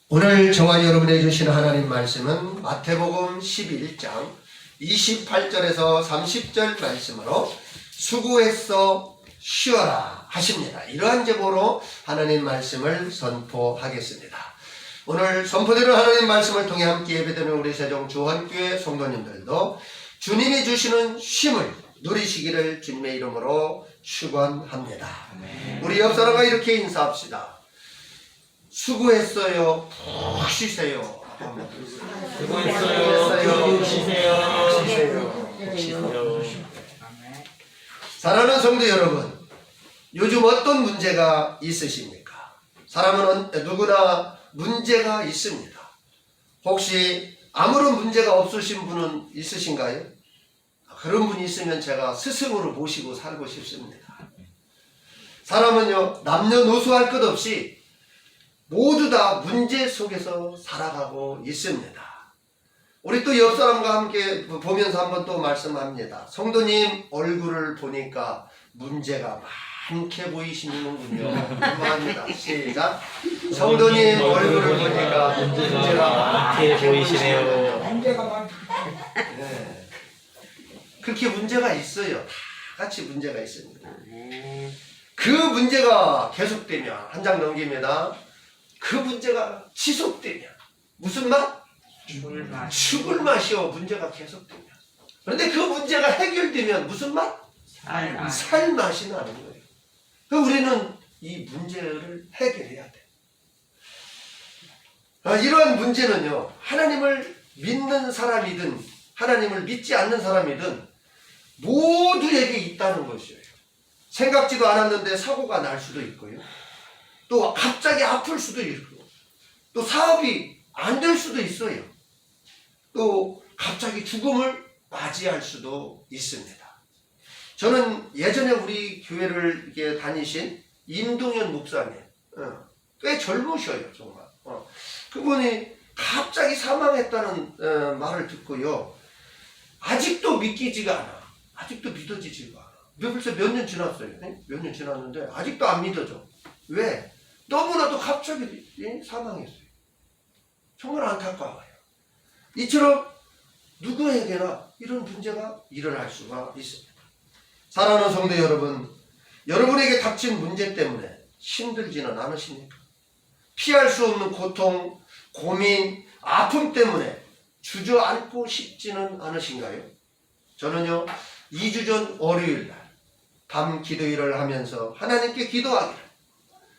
오늘 저와 여러분에게 주신 하나님 말씀은 마태복음 11장 28절에서 30절 말씀으로 수고했어 쉬어라 하십니다. 이러한 제목으로 하나님 말씀을 선포하겠습니다. 오늘 선포되는 하나님 말씀을 통해 함께 예배드리는 우리 세종 주한교회 성도님들도 주님이 주시는 쉼을 누리시기를 주님의 이름으로 축원합니다. 우리 옆 사람과 이렇게 인사합시다. 수고했어요. 푹 쉬세요. 수고했어요. 쉬세요. 사랑하는 성도 여러분, 요즘 어떤 문제가 있으십니까? 사람은 누구나 문제가 있습니다. 혹시 아무런 문제가 없으신 분은 있으신가요? 그런 분이 있으면 제가 스승으로 모시고 살고 싶습니다. 사람은요, 남녀노소할 것 없이 모두 다 문제 속에서 살아가고 있습니다. 우리 또 옆 사람과 함께 보면서 한번 또 말씀합니다. 성도님 얼굴을 보니까 문제가 많게 보이시는군요. 합니다. 시작. 성도님 얼굴을 보니까 문제가 많게 보이시네요. 네. 그렇게 문제가 있어요. 다 같이 문제가 있습니다. 그 문제가 계속되면 한 장 넘깁니다. 그 문제가 지속되면 무슨 맛? 죽을 맛이요. 문제가 계속되면. 그런데 그 문제가 해결되면 무슨 맛? 살 맛이 나는 거예요. 그러니까 우리는 이 문제를 해결해야 돼. 이러한 문제는요, 하나님을 믿는 사람이든 하나님을 믿지 않는 사람이든 모두에게 있다는 것이에요. 생각지도 않았는데 사고가 날 수도 있고요. 또 갑자기 아플 수도 있고, 또 사업이 안 될 수도 있어요. 또 갑자기 죽음을 맞이할 수도 있습니다. 저는 예전에 우리 교회를 이렇게 다니신 임동현 목사님, 꽤 젊으셔요, 정말. 그분이 갑자기 사망했다는 말을 듣고요. 아직도 믿기지가 않아. 아직도 믿어지지가 않아. 벌써 몇 년 지났어요. 몇 년 지났는데 아직도 안 믿어져. 왜? 너무나도 갑자기 사망했어요. 정말 안타까워요. 이처럼 누구에게나 이런 문제가 일어날 수가 있습니다. 사랑하는 성도 여러분, 여러분에게 닥친 문제 때문에 힘들지는 않으십니까? 피할 수 없는 고통, 고민, 아픔 때문에 주저앉고 싶지는 않으신가요? 저는요, 2주 전 월요일 날 밤 기도일을 하면서 하나님께 기도하기를,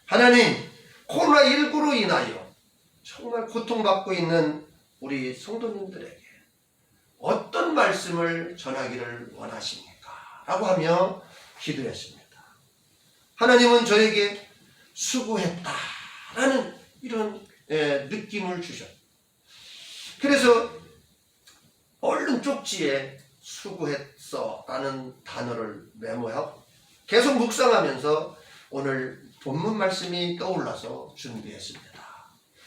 하나님, 코로나19로 인하여 정말 고통받고 있는 우리 성도님들에게 어떤 말씀을 전하기를 원하십니까? 라고 하며 기도했습니다. 하나님은 저에게 수고했다라는 이런 느낌을 주셨어요. 그래서 얼른 쪽지에 수고했어 라는 단어를 메모하고 계속 묵상하면서 오늘 본문 말씀이 떠올라서 준비했습니다.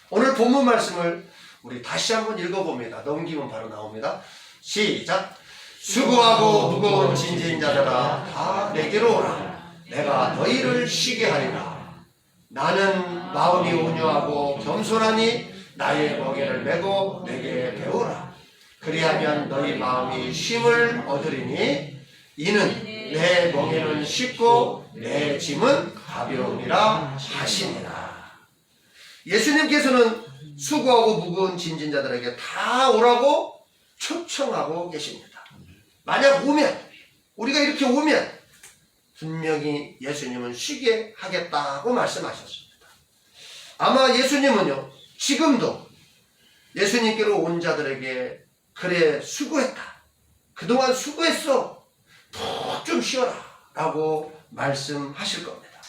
오늘 본문 말씀을 우리 다시 한번 읽어봅니다. 넘기면 바로 나옵니다. 시작. 수고하고 무거운 짐진 자들아 다 내게로 오라. 내가 너희를 쉬게 하리라. 나는 마음이 온유하고 겸손하니 나의 멍에를 메고 내게 배우라. 그리하면 너희 마음이 쉼을 얻으리니 이는 내 멍에는 쉽고 내 짐은 가벼우니라 하시니라. 예수님께서는 수고하고 무거운 짐진 자들에게 다 오라고 초청하고 계십니다. 만약 오면, 우리가 이렇게 오면 분명히 예수님은 쉬게 하겠다고 말씀하셨습니다. 아마 예수님은요, 지금도 예수님께로 온 자들에게 그래 수고했다, 그동안 수고했어, 푹 좀 쉬어라 라고 말씀하실 겁니다.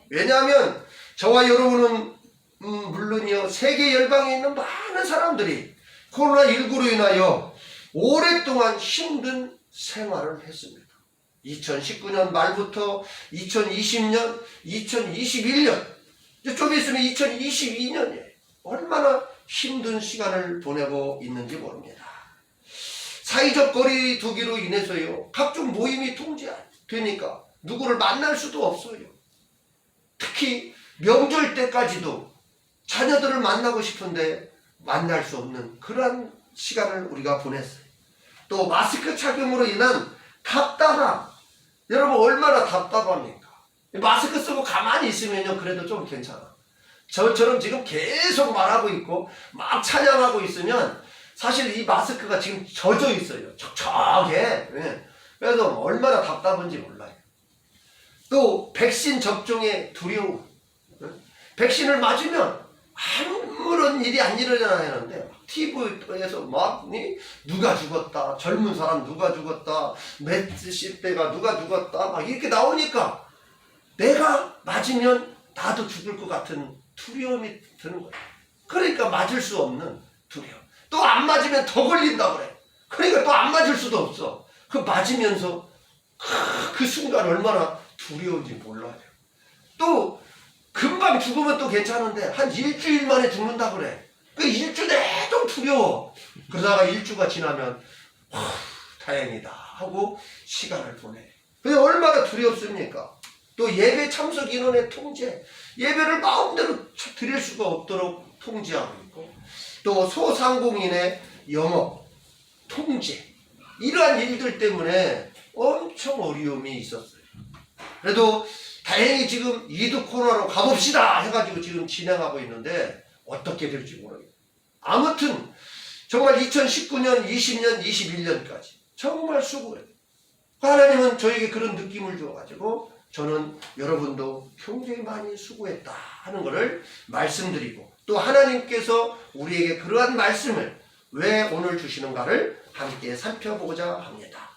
왜냐하면 저와 여러분은 물론이요, 세계 열방에 있는 많은 사람들이 코로나19로 인하여 오랫동안 힘든 생활을 했습니다. 2019년 말부터 2020년, 2021년, 좀 있으면 2022년이에요. 얼마나 힘든 시간을 보내고 있는지 모릅니다. 사회적 거리 두기로 인해서요, 각종 모임이 통제되니까 누구를 만날 수도 없어요. 특히 명절 때까지도 자녀들을 만나고 싶은데 만날 수 없는 그러한 시간을 우리가 보냈어요. 또 마스크 착용으로 인한 답답함. 여러분 얼마나 답답합니까? 마스크 쓰고 가만히 있으면요 그래도 좀 괜찮아. 저처럼 지금 계속 말하고 있고 막 찬양하고 있으면 사실 이 마스크가 지금 젖어 있어요. 촉촉해. 그래서 얼마나 답답한지 몰라요. 또 백신 접종의 두려움. 백신을 맞으면 아무런 일이 안 일어나는데 TV에서 막 누가 죽었다, 젊은 사람 누가 죽었다, 몇 시대가 누가 죽었다 막 이렇게 나오니까 내가 맞으면 나도 죽을 것 같은 두려움이 드는 거예요. 그러니까 맞을 수 없는 두려움. 또 안 맞으면 더 걸린다 그래. 그러니까 또 안 맞을 수도 없어. 그 맞으면서 그 순간 얼마나 두려운지 몰라요. 또 금방 죽으면 또 괜찮은데 한 일주일 만에 죽는다 그래. 그 일주 내도 두려워. 그러다가 일주가 지나면 다행이다 하고 시간을 보내. 근데 얼마나 두렵습니까? 또 예배 참석 인원의 통제. 예배를 마음대로 드릴 수가 없도록 통제하고 있고, 또 소상공인의 영업 통제. 이러한 일들 때문에 엄청 어려움이 있었어요. 그래도 다행히 지금 이두 코로나로 가봅시다 해가지고 지금 진행하고 있는데 어떻게 될지 모르겠어요. 아무튼 정말 2019년, 20년, 21년까지 정말 수고해요. 하나님은 저에게 그런 느낌을 줘가지고 저는 여러분도 굉장히 많이 수고했다 하는 것을 말씀드리고, 또 하나님께서 우리에게 그러한 말씀을 왜 오늘 주시는가를 함께 살펴보고자 합니다.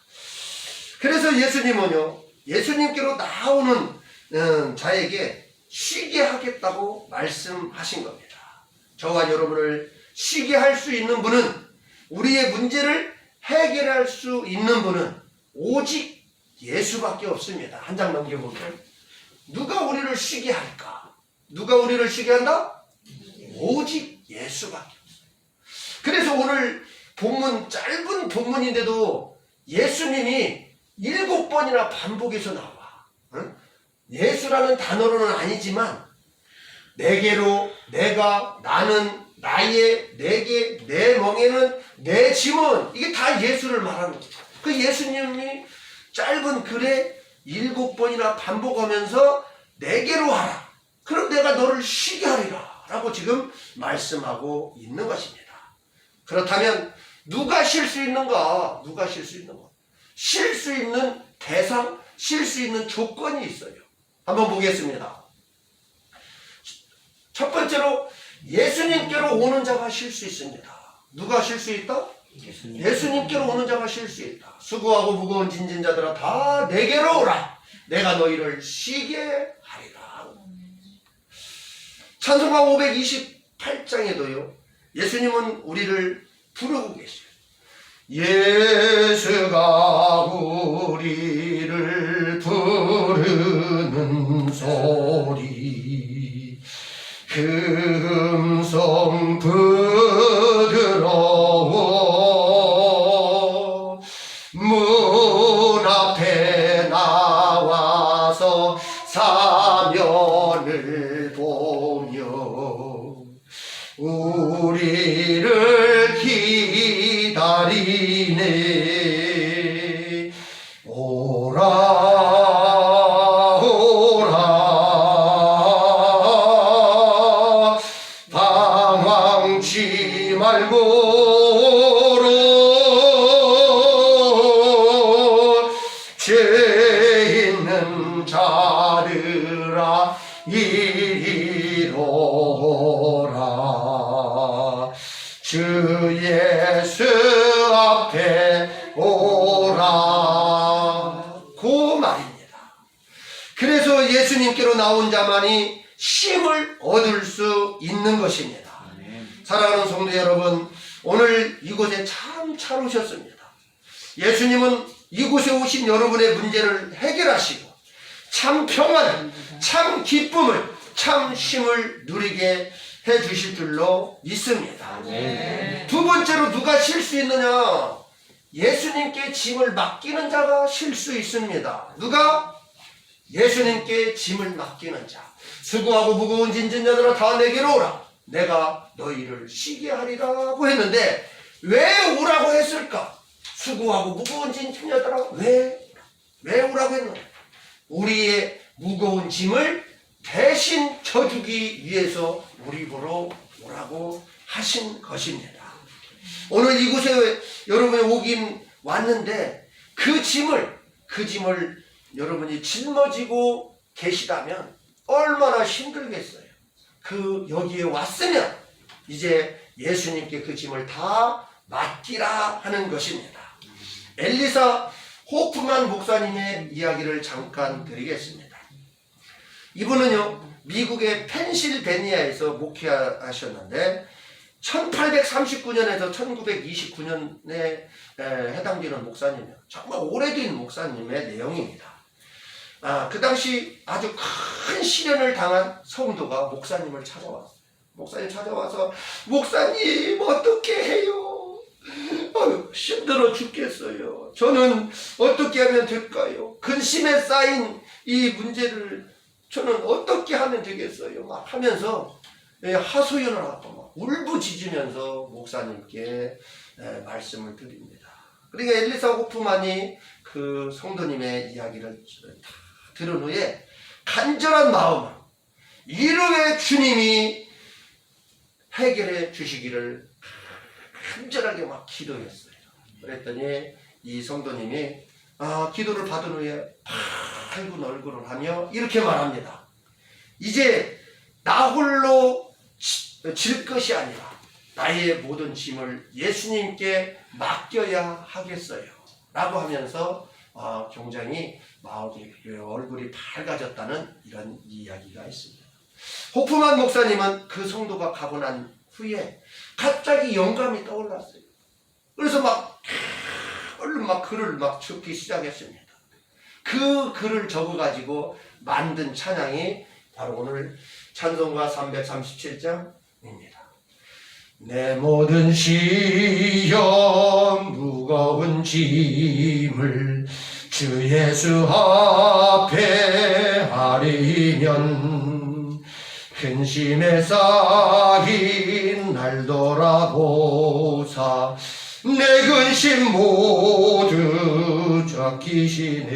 그래서 예수님은요, 예수님께로 나오는 자에게 쉬게 하겠다고 말씀하신 겁니다. 저와 여러분을 쉬게 할 수 있는 분은, 우리의 문제를 해결할 수 있는 분은 오직 예수밖에 없습니다. 한 장 넘겨보면 누가 우리를 쉬게 할까? 누가 우리를 쉬게 한다? 오직 예수밖에 없어요. 그래서 오늘 본문, 짧은 본문인데도 예수님이 7번이나 반복해서 나와. 응? 예수라는 단어로는 아니지만 내게로, 내가, 나는, 나의, 내게, 내 멍에는, 내 짐은, 이게 다 예수를 말하는 거죠. 그 예수님이 짧은 글에 7번이나 반복하면서 내게로 하라. 그럼 내가 너를 쉬게 하리라. 라고 지금 말씀하고 있는 것입니다. 그렇다면 누가 쉴 수 있는가? 누가 쉴 수 있는가? 쉴 수 있는 대상, 쉴 수 있는 조건이 있어요. 한번 보겠습니다. 첫 번째로 예수님께로 오는 자가 쉴 수 있습니다. 누가 쉴 수 있다? 예수님께로 오는 자가 쉴 수 있다. 수고하고 무거운 짐진 자들아 다 내게로 오라. 내가 너희를 쉬게 하리라. 찬송가 528장에도요 예수님은 우리를 부르고 계셔요. 예수가 우리를 부르는 소리, 그 음성 부드러워 문 앞에 나와서 사면을 보며 우리를 기다리네. 오라 오라 방황치 말고 죄 있는 자들아 이리로 오라. 주 예수 앞에 오라. 그 말입니다. 그래서 예수님께로 나온 자만이 쉼을 얻을 수 있는 것입니다. 사랑하는 성도 여러분, 오늘 이곳에 참 잘 오셨습니다. 예수님은 이곳에 오신 여러분의 문제를 해결하시고 참 평안을, 참 기쁨을, 참 쉼을 누리게 해주실 줄로 믿습니다. 두 번째로 누가 쉴 수 있느냐? 예수님께 짐을 맡기는 자가 쉴 수 있습니다. 누가? 예수님께 짐을 맡기는 자. 수고하고 무거운 짐진 자들아 다 내게로 오라. 내가 너희를 쉬게 하리라고 했는데 왜 오라고 했을까? 수고하고 무거운 짐녀들아, 왜 오라고 했노? 우리의 무거운 짐을 대신 져주기 위해서 우리 보러 오라고 하신 것입니다. 오늘 이곳에 여러분이 오긴 왔는데 그 짐을 여러분이 짊어지고 계시다면 얼마나 힘들겠어요. 여기에 왔으면 이제 예수님께 그 짐을 다 맡기라 하는 것입니다. 엘리사 호프만 목사님의 이야기를 잠깐 드리겠습니다. 이분은요, 미국의 펜실베니아에서 목회하셨는데 1839년에서 1929년에 해당되는 목사님이에요. 정말 오래된 목사님의 내용입니다. 그 당시 아주 큰 시련을 당한 성도가 목사님을 찾아왔어요. 목사님 찾아와서 목사님 어떻게 해요? 힘들어 죽겠어요. 저는 어떻게 하면 될까요? 근심에 쌓인 이 문제를 저는 어떻게 하면 되겠어요? 막 하면서 하소연을 하고 막 울부짖으면서 목사님께 말씀을 드립니다. 그러니까 엘리사 호프만이 그 성도님의 이야기를 다 들은 후에 간절한 마음으로 이르게 주님이 해결해 주시기를 간절하게 막 기도했어요. 그랬더니 이 성도님이 기도를 받은 후에 밝은 얼굴을 하며 이렇게 말합니다. 이제 나 홀로 질 것이 아니라 나의 모든 짐을 예수님께 맡겨야 하겠어요 라고 하면서 굉장히 얼굴이 밝아졌다는 이런 이야기가 있습니다. 호프만 목사님은 그 성도가 가고 난 후에 갑자기 영감이 떠올랐어요. 그래서 얼른 글을 적기 시작했습니다. 그 글을 적어가지고 만든 찬양이 바로 오늘 찬송가 337장입니다. 내 모든 시험 무거운 짐을 주 예수 앞에 하리면 근심에 쌓인 날 돌아보사 내 근심 모두 쫓기시네.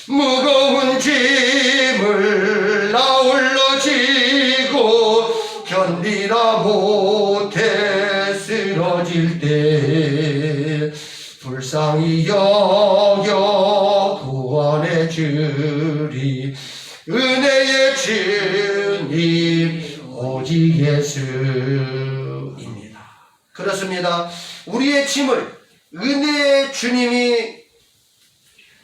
무거운 짐을 나 홀로 지고 견디다 못해 쓰러질 때 불쌍히 여겨 구원해 주리. 은혜의 주님 오직 예수입니다. 그렇습니다. 우리의 짐을 은혜의 주님이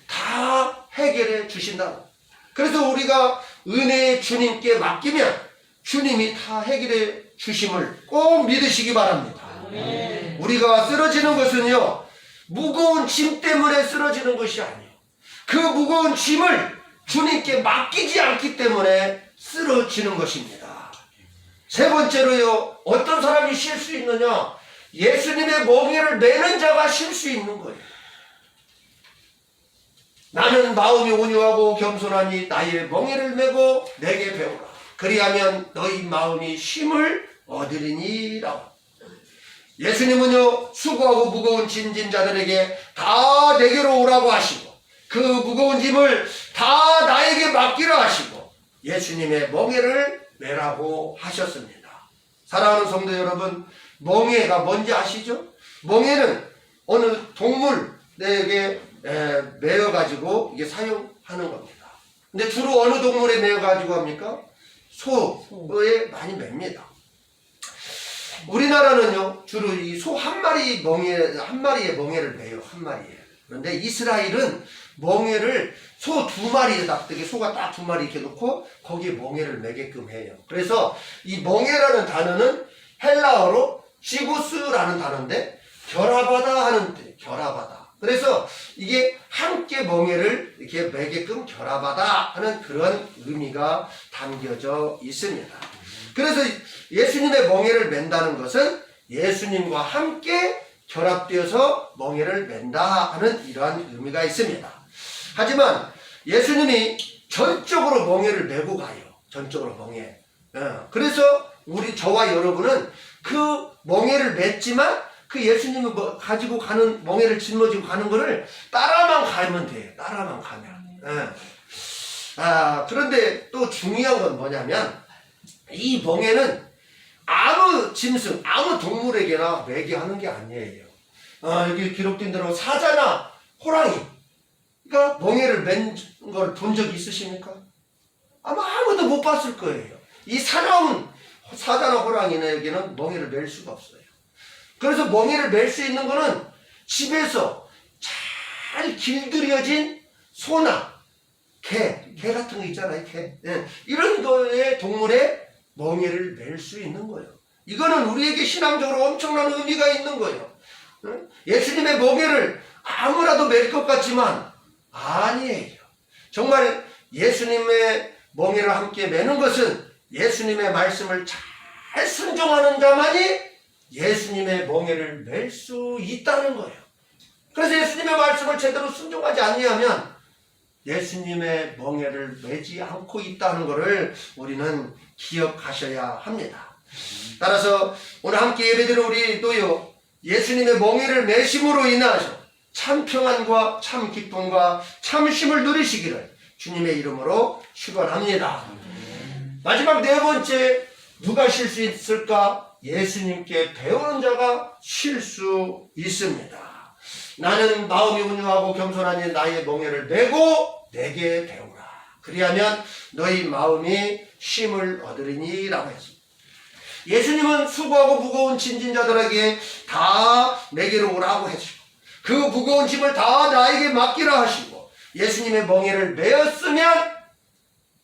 다 해결해 주신다. 그래서 우리가 은혜의 주님께 맡기면 주님이 다 해결해 주심을 꼭 믿으시기 바랍니다. 우리가 쓰러지는 것은요, 무거운 짐 때문에 쓰러지는 것이 아니에요. 그 무거운 짐을 주님께 맡기지 않기 때문에 쓰러지는 것입니다. 세 번째로요, 어떤 사람이 쉴 수 있느냐? 예수님의 멍에를 메는 자가 쉴 수 있는 거예요. 나는 마음이 온유하고 겸손하니 나의 멍에를 메고 내게 배우라. 그리하면 너희 마음이 쉼을 얻으리니라. 예수님은요, 수고하고 무거운 짐진 자들에게 다 내게로 오라고 하시고 그 무거운 짐을 다 나에게 맡기라 하시고 예수님의 멍에를 메라고 하셨습니다. 사랑하는 성도 여러분, 멍에가 뭔지 아시죠? 멍에는 어느 동물에게 매어가지고 이게 사용하는 겁니다. 근데 주로 어느 동물에 매어가지고 합니까? 소에 많이 맵니다. 우리나라는요, 주로 이 소 한 마리의 멍에를 매요, 한 마리에. 그런데 이스라엘은 멍에를 소 2마리에다, 소가 딱 2마리 이렇게 놓고 거기에 멍에를 매게끔 해요. 그래서 이 멍에라는 단어는 헬라어로 시고스라는 단어인데 결합하다 하는 뜻, 결합하다. 그래서 이게 함께 멍에를 이렇게 매게끔 결합하다 하는 그런 의미가 담겨져 있습니다. 그래서 예수님의 멍에를 맨다는 것은 예수님과 함께 결합되어서 멍에를 맨다 하는 이러한 의미가 있습니다. 하지만 예수님이 전적으로 멍에를 메고 가요. 전적으로 멍에. 그래서 우리 저와 여러분은 그 멍에를 맸지만 그 예수님이 가지고 가는 멍에를 짊어지고 가는 거를 따라만 가면 돼요. 따라만 가면. 그런데 또 중요한 건 뭐냐면 이 멍에는 아무 짐승, 아무 동물에게나 매게 하는 게 아니에요. 여기 기록된 대로 사자나 호랑이가 멍에를 맨 걸 본 적 있으십니까? 아마 아무도 못 봤을 거예요. 이 사나운 사자나 호랑이에게는 멍에를 맬 수가 없어요. 그래서 멍에를 맬 수 있는 거는 집에서 잘 길들여진 소나 개 같은 거 있잖아요. 개. 이런 거에 동물의 멍에를 맬 수 있는 거예요. 이거는 우리에게 신앙적으로 엄청난 의미가 있는 거예요. 예수님의 멍에를 아무라도 맬 것 같지만 아니에요. 정말 예수님의 멍에를 함께 매는 것은 예수님의 말씀을 잘 순종하는 자만이 예수님의 멍에를 맬 수 있다는 거예요. 그래서 예수님의 말씀을 제대로 순종하지 않냐면 예수님의 멍에를 매지 않고 있다는 것을 우리는 기억하셔야 합니다. 따라서 오늘 함께 예배드리는 우리도요, 예수님의 멍에를 매심으로 인하여 참 평안과 참 기쁨과 참 쉼을 누리시기를 주님의 이름으로 축원합니다. 마지막 네 번째, 누가 쉴 수 있을까? 예수님께 배우는 자가 쉴 수 있습니다. 나는 마음이 온유하고 겸손하니 나의 멍에를 메고 내게 배우라. 그리하면 너희 마음이 쉼을 얻으리니 라고 했습니다. 예수님은 수고하고 무거운 짐진 자들에게 다 내게로 오라고 하시고 그 무거운 짐을 다 나에게 맡기라 하시고 예수님의 멍에를 메었으면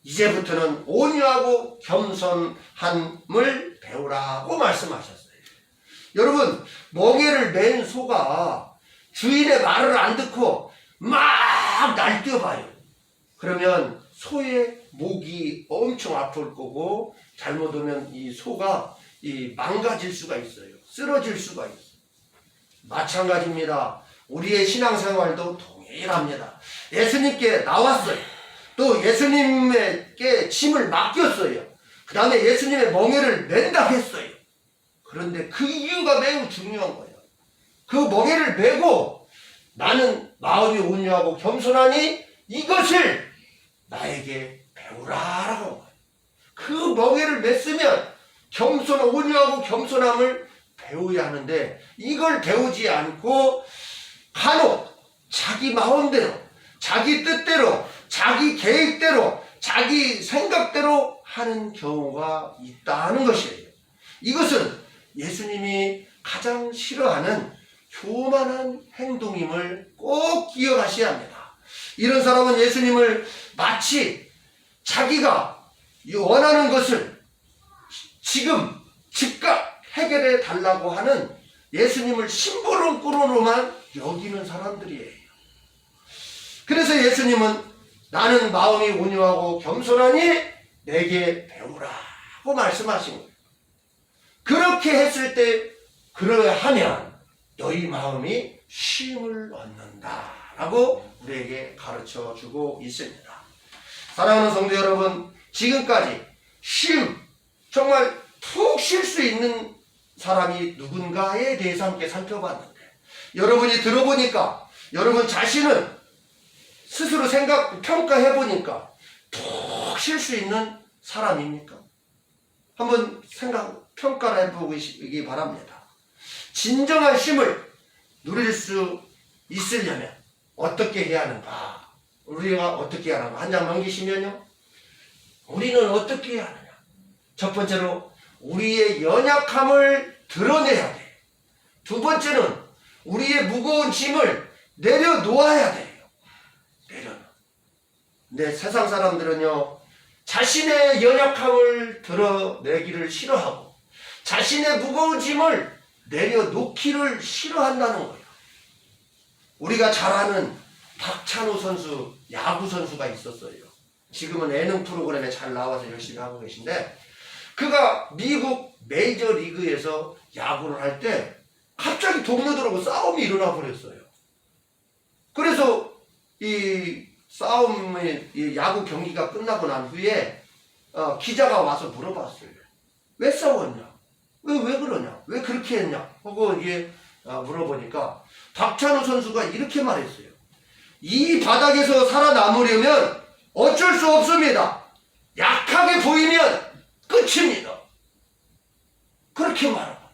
이제부터는 온유하고 겸손함을 배우라고 말씀하셨어요. 여러분, 멍에를 맨 소가 주인의 말을 안 듣고 막 날뛰어봐요. 그러면 소의 목이 엄청 아플 거고 잘못하면 이 소가 망가질 수가 있어요. 쓰러질 수가 있어요. 마찬가지입니다. 우리의 신앙생활도 동일합니다. 예수님께 나왔어요. 또 예수님께 짐을 맡겼어요. 그 다음에 예수님의 멍에를 맨다 했어요. 그런데 그 이유가 매우 중요한 거예요. 그 멍에를 메고 나는 마음이 온유하고 겸손하니 이것을 나에게 배우라라고 한 거예요. 그 멍에를 맸으면 온유하고 겸손함을 배워야 하는데 이걸 배우지 않고 간혹 자기 마음대로, 자기 뜻대로, 자기 계획대로, 자기 생각대로 하는 경우가 있다는 것이에요. 이것은 예수님이 가장 싫어하는 교만한 행동임을 꼭 기억하셔야 합니다. 이런 사람은 예수님을 마치 자기가 원하는 것을 지금 즉각 해결해 달라고 하는 예수님을 심부름꾼으로만 여기는 사람들이에요. 그래서 예수님은 나는 마음이 온유하고 겸손하니 내게 배우라고 말씀하신 거예요. 그렇게 했을 때 그러하면 너희 마음이 쉼을 얻는다라고 우리에게 가르쳐 주고 있습니다. 사랑하는 성도 여러분, 지금까지 정말 푹 쉴 수 있는 사람이 누군가에 대해서 함께 살펴봤는데 여러분이 들어보니까 여러분 자신은 스스로 평가해보니까 푹 쉴 수 있는 사람입니까? 한번 평가를 해보시기 바랍니다. 진정한 쉼을 누릴 수 있으려면 어떻게 해야 하는가? 우리가 어떻게 해야 하는가? 한 장 넘기시면요. 우리는 어떻게 해야 하느냐? 첫 번째로 우리의 연약함을 드러내야 돼. 두 번째는 우리의 무거운 짐을 내려놓아야 돼요. 근데 세상 사람들은요, 자신의 연약함을 드러내기를 싫어하고 자신의 무거운 짐을 내려놓기를 싫어한다는 거예요. 우리가 잘 아는 박찬호 선수, 야구 선수가 있었어요. 지금은 예능 프로그램에 잘 나와서 열심히 하고 계신데 그가 미국 메이저리그에서 야구를 할 때 갑자기 동료들하고 싸움이 일어나 버렸어요. 그래서 이 야구 경기가 끝나고 난 후에 기자가 와서 물어봤어요. 왜 싸웠냐? 왜 그러냐? 왜 그렇게 했냐? 하고 이게 물어보니까 박찬호 선수가 이렇게 말했어요. 이 바닥에서 살아남으려면 어쩔 수 없습니다. 약하게 보이면 끝입니다. 그렇게 말하고.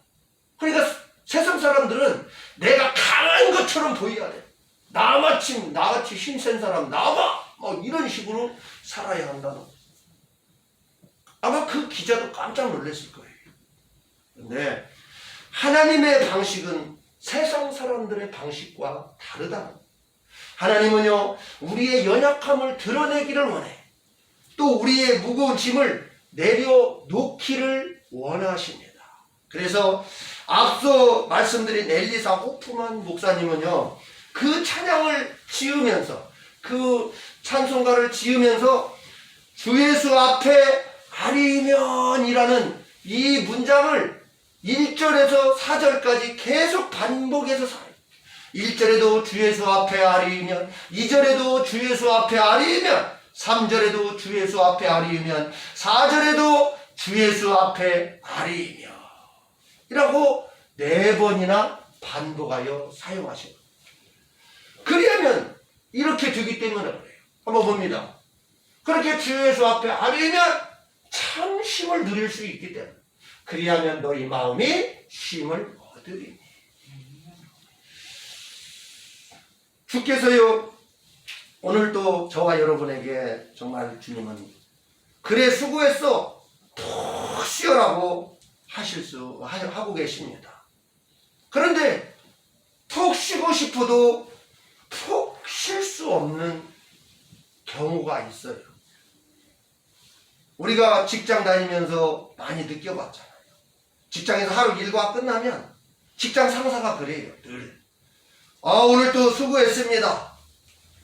그러니까 세상 사람들은 내가 강한 것처럼 보여야 돼. 나같이 힘센 사람 나와! 뭐 이런 식으로 살아야 한다는 거예요. 아마 그 기자도 깜짝 놀랐을 거예요. 근데 하나님의 방식은 세상 사람들의 방식과 다르다는 거예요. 하나님은요, 우리의 연약함을 드러내기를 원해. 또 우리의 무거운 짐을 내려놓기를 원하십니다. 그래서 앞서 말씀드린 엘리사 호프만 목사님은요, 그 찬양을 지으면서, 그 찬송가를 지으면서 주 예수 앞에 아리면이라는 이 문장을 1절에서 4절까지 계속 반복해서 살아요. 1절에도 주 예수 앞에 아리면, 2절에도 주 예수 앞에 아리면, 3절에도 주 예수 앞에 아리면, 4절에도 주 예수 앞에 아리면 이라고 4번이나 반복하여 사용하시고, 그리하면 이렇게 되기 때문에 그래요. 한번 봅니다. 그렇게 주 예수 앞에 아리면 참 쉼을 누릴 수 있기 때문에, 그리하면 너희 마음이 쉼을 얻으리니. 주께서요, 오늘도 저와 여러분에게 정말 주님은 그래 수고했어 푹 쉬어라고 하고 계십니다. 그런데 푹 쉬고 싶어도 푹 쉴 수 없는 경우가 있어요. 우리가 직장 다니면서 많이 느껴봤잖아요. 직장에서 하루 일과가 끝나면 직장 상사가 그래요. 늘 오늘 또 수고했습니다.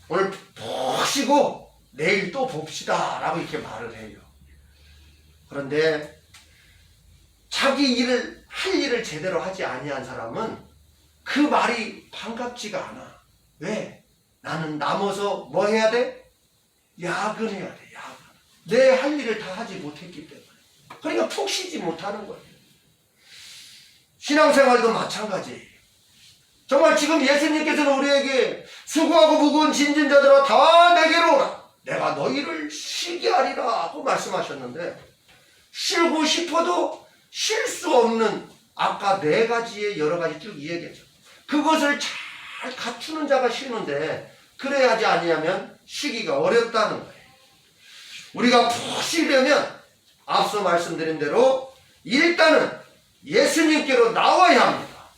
오늘 푹 쉬고 내일 또 봅시다 라고 이렇게 말을 해요. 그런데 자기 할 일을 제대로 하지 아니한 사람은 그 말이 반갑지가 않아. 왜? 나는 남아서 뭐 해야 돼? 야근해야 돼. 야근. 내 할 일을 다 하지 못했기 때문에. 그러니까 푹 쉬지 못하는 거예요. 신앙생활도 마찬가지예요. 정말 지금 예수님께서는 우리에게 수고하고 무거운 짐진 자들아 다 내게로 오라. 내가 너희를 쉬게 하리라 하고 말씀하셨는데, 쉬고 싶어도 쉴 수 없는 아까 4가지의 여러 가지 쭉 이야기했죠. 그것을 잘 갖추는 자가 쉬는데, 그래야 하지 아니하면 쉬기가 어렵다는 거예요. 우리가 푹 쉬려면 앞서 말씀드린 대로 일단은 예수님께로 나와야 합니다.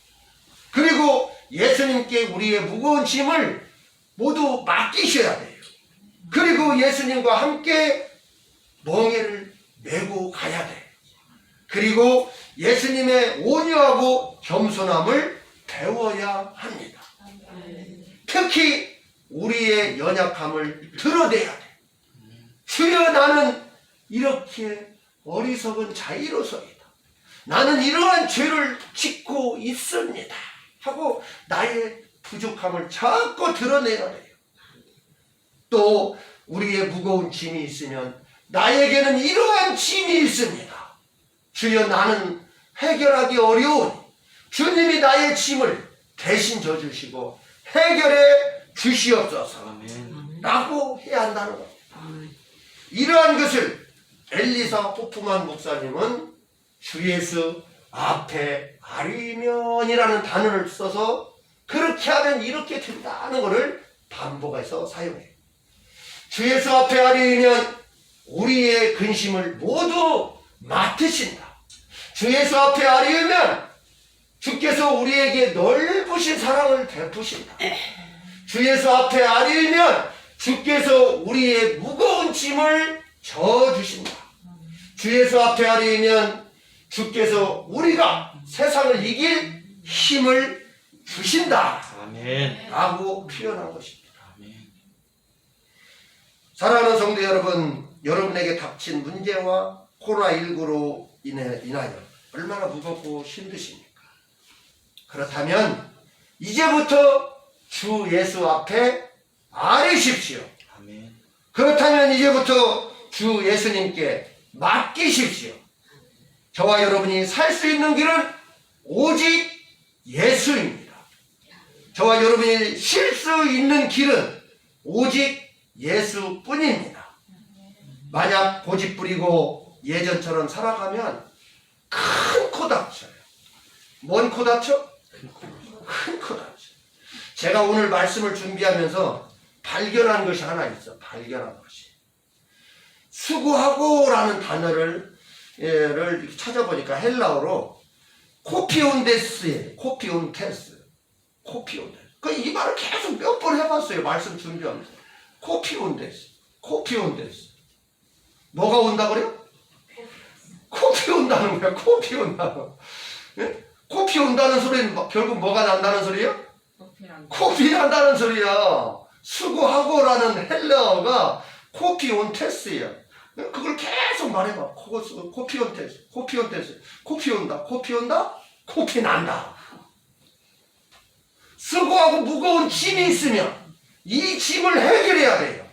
그리고 예수님께 우리의 무거운 짐을 모두 맡기셔야 돼요. 그리고 예수님과 함께 멍에를 메고 가야 돼요. 그리고 예수님의 온유하고 겸손함을 배워야 합니다. 특히 우리의 연약함을 드러내야 돼요. 주여 나는 이렇게 어리석은 자이로서이다. 나는 이러한 죄를 짓고 있습니다. 하고 나의 부족함을 자꾸 드러내야 돼요. 또 우리의 무거운 짐이 있으면 나에게는 이러한 짐이 있습니다. 주여 나는 해결하기 어려운, 주님이 나의 짐을 대신 져주시고 해결해 주시옵소서 라고 해야 한다는 겁니다. 이러한 것을 엘리사 호프만 목사님은 주 예수 앞에 아리면이라는 단어를 써서 그렇게 하면 이렇게 된다는 것을 반복해서 사용해요. 주 예수 앞에 아리면 우리의 근심을 모두 맡으신다. 주 예수 앞에 아리면 주께서 우리에게 넓으신 사랑을 베푸신다. 주 예수 앞에 아리면 주께서 우리의 무거운 짐을 져주신다. 주 예수 앞에 아리면 주께서 우리가 세상을 이길 힘을 주신다. 아멘. 라고 표현한 것입니다. 아멘. 사랑하는 성도 여러분, 여러분에게 닥친 문제와 코로나19로 인하여 얼마나 무겁고 힘드십니까? 그렇다면 이제부터 주 예수 앞에 아뢰십시오. 아멘. 그렇다면 이제부터 주 예수님께 맡기십시오. 저와 여러분이 살 수 있는 길은 오직 예수입니다. 저와 여러분이 쉴 수 있는 길은 오직 예수뿐입니다. 만약 고집 부리고 예전처럼 살아가면 큰 코 다쳐요. 뭔 코 다쳐? 큰 코 다쳐. 제가 오늘 말씀을 준비하면서 발견한 것이 하나 있어. 발견한 것이. 수고하고 라는 단어를 찾아보니까 헬라어로 코피온데스예요. 코피온테스. 코피온데스. 이 말을 계속 몇 번 해봤어요. 말씀 준비하면서. 코피온데스. 코피온데스. 뭐가 온다 그래요? 코피 온다는 거야. 코피 온다는. 예? 코피 온다는 소리는 결국 뭐가 난다는 소리예요? 코피 난다는 소리야. 수고하고라는 헬라어가 코피온테스예요. 그걸 계속 말해봐. 코피온테스, 코피온테스, 코피 온다, 코피 온다, 코피 난다. 수고하고 무거운 짐이 있으면 이 짐을 해결해야 돼요.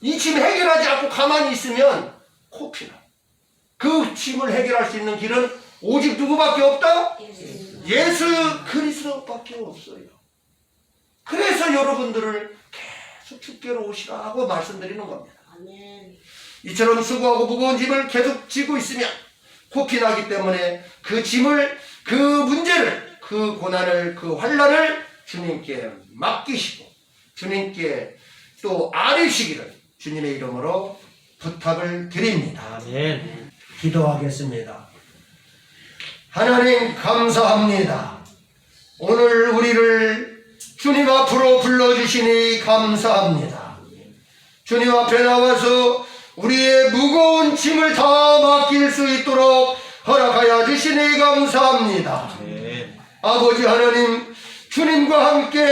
이 짐 해결하지 않고 가만히 있으면 코피 나. 그 짐을 해결할 수 있는 길은 오직 누구밖에 없다? 예수 그리스도밖에 없어요. 그래서 여러분들을 계속 주께로 오시라고 말씀드리는 겁니다. 이처럼 수고하고 무거운 짐을 계속 지고 있으면 코피 나기 때문에 그 짐을, 그 문제를, 그 고난을, 그 환난을 주님께 맡기시고 주님께 또 아뢰시기를 주님의 이름으로 부탁을 드립니다. 아멘. 기도하겠습니다. 하나님 감사합니다. 오늘 우리를 주님 앞으로 불러주시니 감사합니다. 주님 앞에 나와서 우리의 무거운 짐을 다 맡길 수 있도록 허락하여 주시니 감사합니다. 아멘. 아버지 하나님, 주님과 함께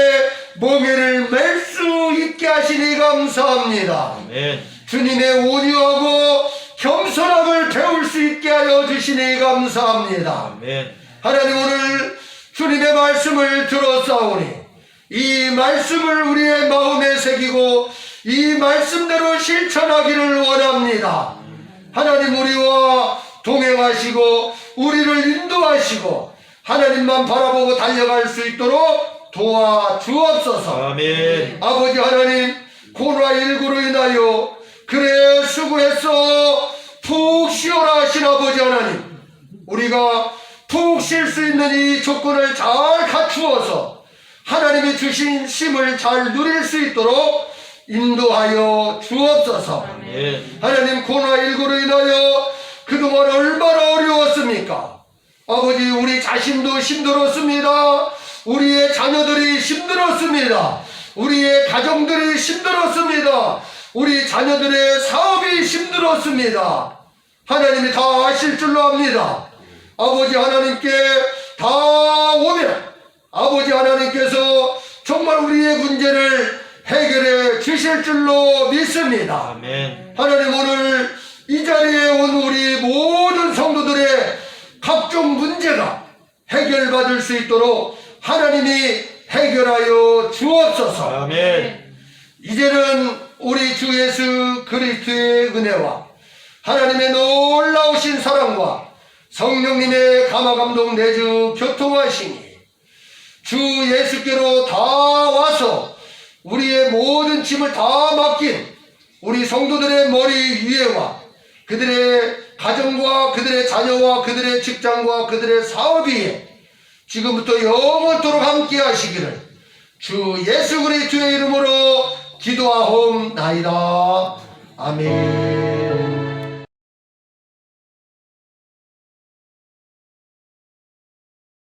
멍에를 맬 수 있게 하시니 감사합니다. 아멘. 주님의 온유하고 겸손함을 배울 수 있게 하여 주시니 감사합니다. 아멘. 하나님, 오늘 주님의 말씀을 들었사오니 이 말씀을 우리의 마음에 새기고 이 말씀대로 실천하기를 원합니다. 하나님, 우리와 동행하시고 우리를 인도하시고 하나님만 바라보고 달려갈 수 있도록 도와주옵소서. 아멘. 아버지 하나님, 코로나19로 인하여 그래 수고했어 푹 쉬어라 하신 아버지 하나님, 우리가 푹 쉴 수 있는 이 조건을 잘 갖추어서 하나님이 주신 쉼을 잘 누릴 수 있도록 인도하여 주옵소서. 아멘. 하나님, 코로나19로 인하여 그동안 얼마나 어려웠습니까? 아버지, 우리 자신도 힘들었습니다. 우리의 자녀들이 힘들었습니다. 우리의 가정들이 힘들었습니다. 우리 자녀들의 사업이 힘들었습니다. 하나님이 다 아실 줄로 압니다. 아버지 하나님께 다 오면 아버지 하나님께서 정말 우리의 문제를 해결해 주실 줄로 믿습니다. 아멘. 하나님, 오늘 이 자리에 온 우리 모든 성도들의 각종 문제가 해결받을 수 있도록 하나님이 해결하여 주옵소서. 아멘. 이제는 우리 주 예수 그리스도의 은혜와 하나님의 놀라우신 사랑과 성령님의 감화감동 내주 교통하시니 주 예수께로 다 와서 우리의 모든 짐을 다 맡긴 우리 성도들의 머리 위에와 그들의 가정과 그들의 자녀와 그들의 직장과 그들의 사업 위에 지금부터 영원토록 함께 하시기를 주 예수 그리스도의 이름으로 기도하옵나이다. 아멘.